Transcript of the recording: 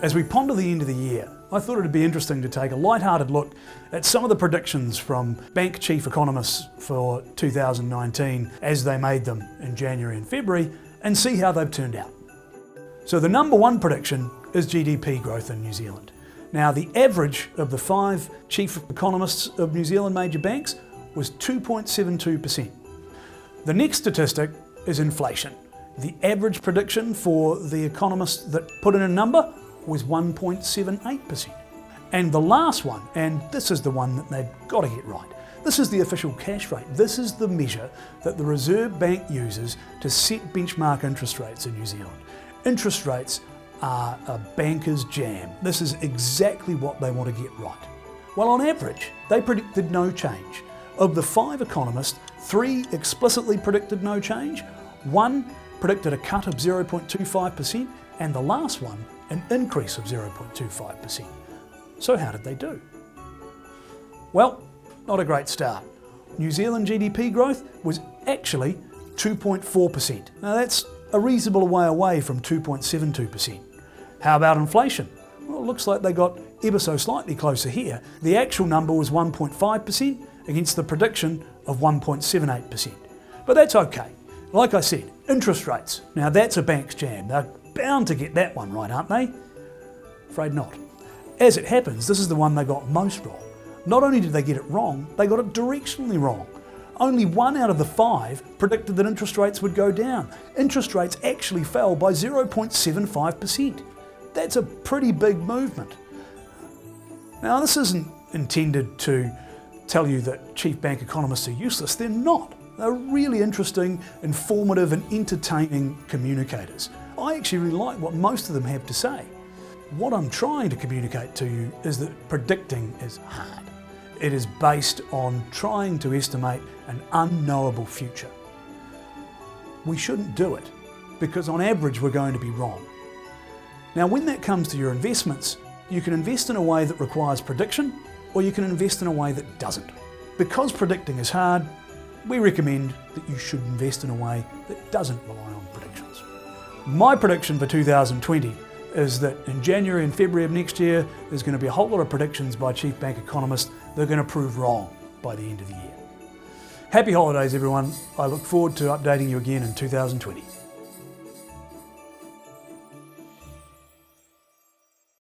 As we ponder the end of the year, I thought it'd be interesting to take a light-hearted look at some of the predictions from bank chief economists for 2019 as they made them in January and February and see how they've turned out. So the number one prediction is GDP growth in New Zealand. Now the average of the 5 chief economists of New Zealand major banks was 2.72%. The next statistic is inflation. The average prediction for the economists that put in a number was 1.78%. And the last one, and this is the one that they've got to get right, this is the official cash rate. This is the measure that the Reserve Bank uses to set benchmark interest rates in New Zealand. Interest rates are a banker's jam. This is exactly what they want to get right. Well, on average, they predicted no change. Of the 5 economists, 3 explicitly predicted no change, 1 predicted a cut of 0.25%, and the last one, an increase of 0.25%. So how did they do? Well, not a great start. New Zealand GDP growth was actually 2.4%. Now that's a reasonable way away from 2.72%. How about inflation? Well, it looks like they got ever so slightly closer here. The actual number was 1.5% against the prediction of 1.78%. But that's okay. Like I said, interest rates. Now that's a bank's jam. They're bound to get that one right, aren't they? Afraid not. As it happens, this is the one they got most wrong. Not only did they get it wrong, they got it directionally wrong. Only 1 out of the 5 predicted that interest rates would go down. Interest rates actually fell by 0.75%. That's a pretty big movement. Now this isn't intended to tell you that chief bank economists are useless. They're not. They're really interesting, informative and entertaining communicators. I actually really like what most of them have to say. What I'm trying to communicate to you is that predicting is hard. It is based on trying to estimate an unknowable future. We shouldn't do it because on average we're going to be wrong. Now when that comes to your investments, you can invest in a way that requires prediction or you can invest in a way that doesn't. Because predicting is hard, we recommend that you should invest in a way that doesn't rely on predictions. My prediction for 2020 is that in January and February of next year, there's going to be a whole lot of predictions by chief bank economists that are going to prove wrong by the end of the year. Happy holidays, everyone. I look forward to updating you again in 2020.